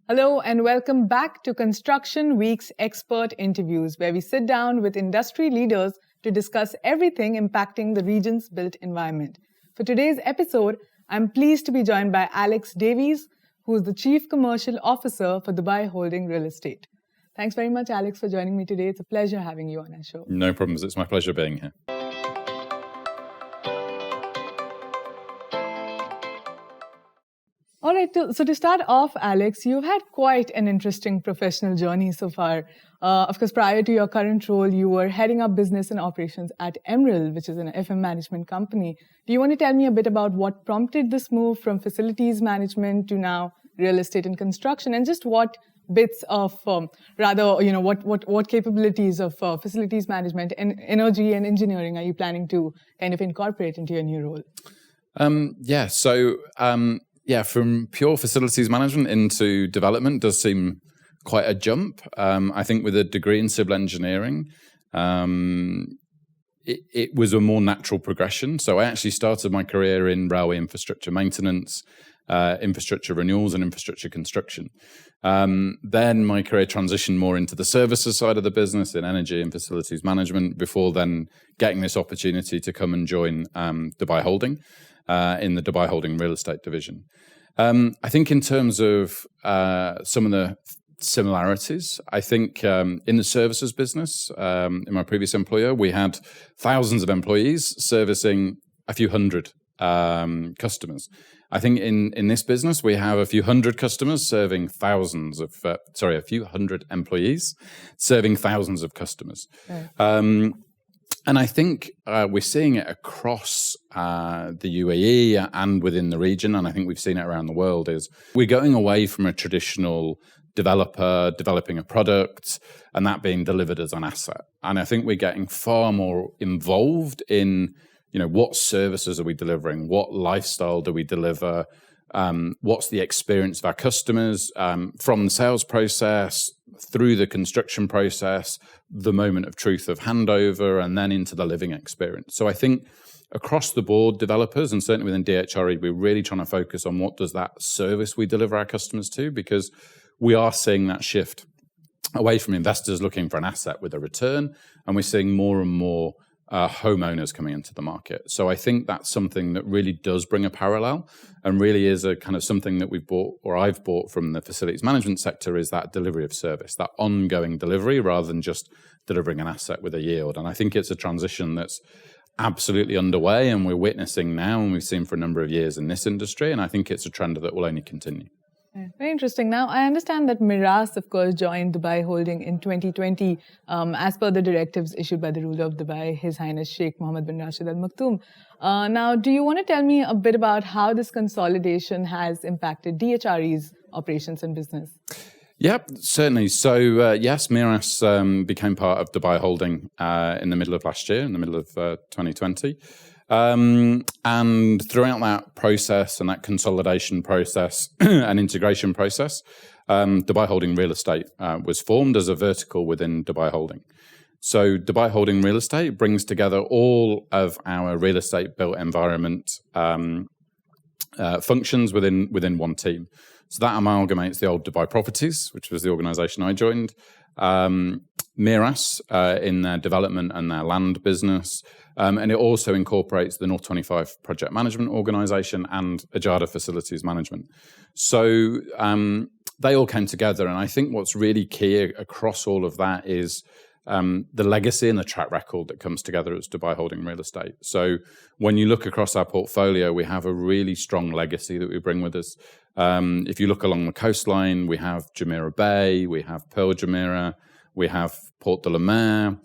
Hello and welcome back to Construction Week's Expert Interviews, where we sit down with industry leaders to discuss everything impacting the region's built environment. For today's episode, I'm pleased to be joined by Alex Davies, who is the Chief Commercial Officer for Dubai Holding Real Estate. Thanks very much, Alex, for joining me today. It's a pleasure having you on our show. No problems. It's my pleasure being here. All right, so to start off, Alex, you've had quite an interesting professional journey so far. Of course, prior to your current role, you were heading up business and operations at Emirate, which is an FM management company. Do you want to tell me a bit about what prompted this move from facilities management to now real estate and construction, and just what bits of, what capabilities of facilities management and energy and engineering are you planning to kind of incorporate into your new role? From pure facilities management into development does seem quite a jump. I think with a degree in civil engineering, it was a more natural progression. So I actually started my career in railway infrastructure maintenance, infrastructure renewals and infrastructure construction. Then my career transitioned more into the services side of the business in energy and facilities management before then getting this opportunity to come and join Dubai Holding. In the Dubai Holding Real Estate division. I think in terms of some of the similarities, I think in the services business, in my previous employer, we had thousands of employees servicing a few hundred customers. I think in this business, we have a few hundred customers serving a few hundred employees serving thousands of customers. Right. And I think we're seeing it across the UAE and within the region, and I think we've seen it around the world, is we're going away from a traditional developer developing a product and that being delivered as an asset. And I think we're getting far more involved in, what services are we delivering? What lifestyle do we deliver? What's the experience of our customers from the sales process through the construction process, the moment of truth of handover, and then into the living experience. So I think across the board, developers, and certainly within DHRE, we're really trying to focus on what does that service we deliver our customers to, because we are seeing that shift away from investors looking for an asset with a return, and we're seeing more and more homeowners coming into the market. So I think that's something that really does bring a parallel and really is a kind of something that we've bought, or I've bought from the facilities management sector, is that delivery of service, that ongoing delivery rather than just delivering an asset with a yield. And I think it's a transition that's absolutely underway and we're witnessing now, and we've seen for a number of years in this industry. And I think it's a trend that will only continue. Very interesting. Now, I understand that Miras, of course, joined Dubai Holding in 2020 as per the directives issued by the ruler of Dubai, His Highness Sheikh Mohammed bin Rashid Al Maktoum. Now, do you want to tell me a bit about how this consolidation has impacted DHRE's operations and business? Yep, certainly. So, yes, Miras became part of Dubai Holding in the middle of last year, in the middle of 2020. And throughout that process and that consolidation process and integration process, Dubai Holding Real Estate was formed as a vertical within Dubai Holding. So Dubai Holding Real Estate brings together all of our real estate built environment functions within one team. So that amalgamates the old Dubai Properties, which was the organisation I joined, Miras in their development and their land business, and it also incorporates the North 25 Project Management Organisation and Ajada Facilities Management. So they all came together, and I think what's really key across all of that is the legacy and the track record that comes together as Dubai Holding Real Estate. So when you look across our portfolio, we have a really strong legacy that we bring with us. If you look along the coastline, we have Jumeirah Bay, we have Pearl Jumeirah, we have Port de la Mer,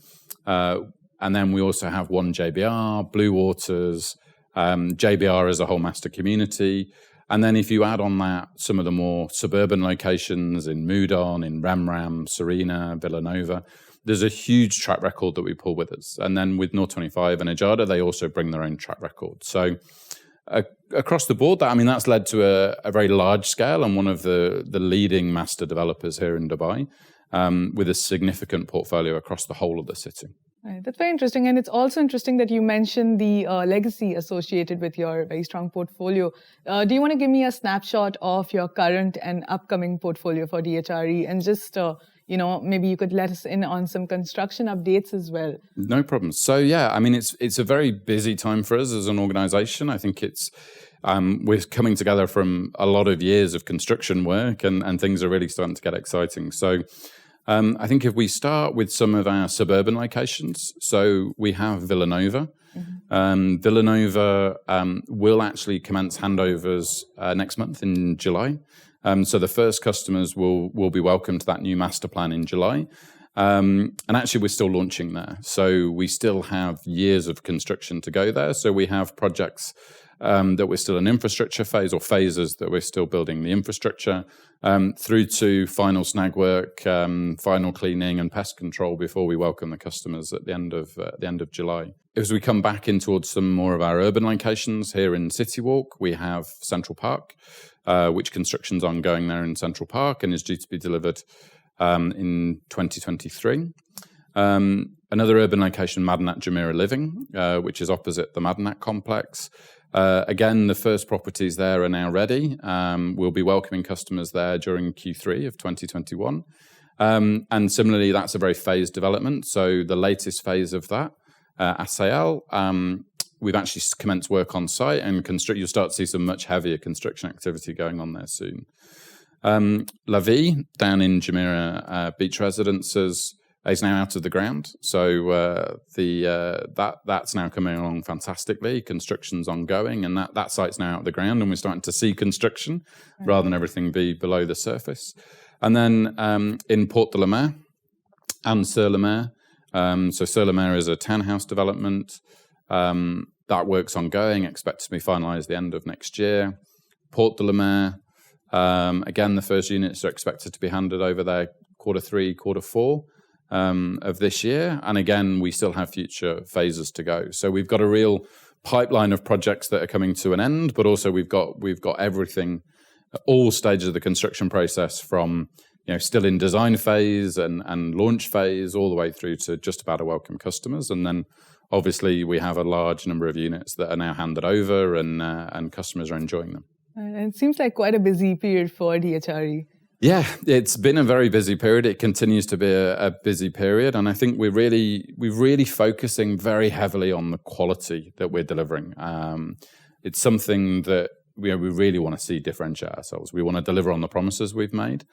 and then we also have one JBR, Bluewaters, JBR as a whole master community. And then if you add on that some of the more suburban locations in Mudon, in Remraam, Serena, Villanova, there's a huge track record that we pull with us. And then with North 25 and Ajada, they also bring their own track record. So across the board, that's led to a very large scale and one of the leading master developers here in Dubai, with a significant portfolio across the whole of the city. Right. That's very interesting. And it's also interesting that you mentioned the legacy associated with your very strong portfolio. Do you want to give me a snapshot of your current and upcoming portfolio for DHRE, and just, maybe you could let us in on some construction updates as well? No problem. So, yeah, I mean, it's a very busy time for us as an organization. I think we're coming together from a lot of years of construction work, and things are really starting to get exciting. So, I think if we start with some of our suburban locations, so we have Villanova. Mm-hmm. Villanova will actually commence handovers next month in July. So the first customers will be welcome to that new master plan in July. And actually, we're still launching there. So we still have years of construction to go there. So we have projects that we're still in infrastructure phase, or phases that we're still building the infrastructure, through to final snag work, final cleaning and pest control before we welcome the customers at the end of July. As we come back in towards some more of our urban locations here in City Walk, we have Central Park, which construction's ongoing there in Central Park and is due to be delivered in 2023. Another urban location, Madinat Jumeirah Living, which is opposite the Madinat complex. Again, the first properties there are now ready. We'll be welcoming customers there during Q3 of 2021. And similarly, that's a very phased development. So the latest phase of that, ASAL, we've actually commenced work on site, and you'll start to see some much heavier construction activity going on there soon. La Vie, down in Jumeirah Beach Residences, is now out of the ground. So that's now coming along fantastically. Construction's ongoing, and that site's now out of the ground, and we're starting to see construction rather than everything be below the surface. And then in Port de la Mer and Sur La Mer. So Sur La Mer is a townhouse development. That work's ongoing, expected to be finalised the end of next year. Port de la Mer, again, the first units are expected to be handed over there Q3, Q4 of this year. And again, we still have future phases to go. So we've got a real pipeline of projects that are coming to an end, but also we've got everything, all stages of the construction process, from still in design phase and launch phase, all the way through to just about to welcome customers. And then obviously we have a large number of units that are now handed over, and customers are enjoying them. And it seems like quite a busy period for DHRE. Yeah, it's been a very busy period. It continues to be a busy period. And I think we're really focusing very heavily on the quality that we're delivering. It's something that we really want to see differentiate ourselves. We want to deliver on the promises we've made.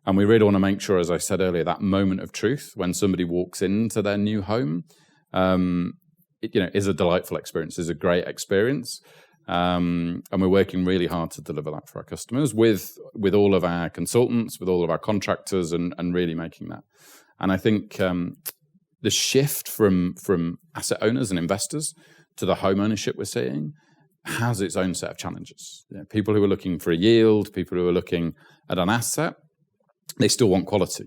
And we really want to make sure, as I said earlier, that moment of truth when somebody walks into their new home, is a delightful experience, is a great experience. And we're working really hard to deliver that for our customers with all of our consultants, with all of our contractors, and really making that. And I think the shift from asset owners and investors to the home ownership we're seeing has its own set of challenges. People who are looking for a yield, people who are looking at an asset, they still want quality.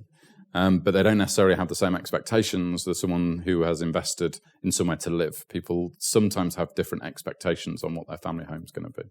But they don't necessarily have the same expectations as someone who has invested in somewhere to live. People sometimes have different expectations on what their family home is going to be.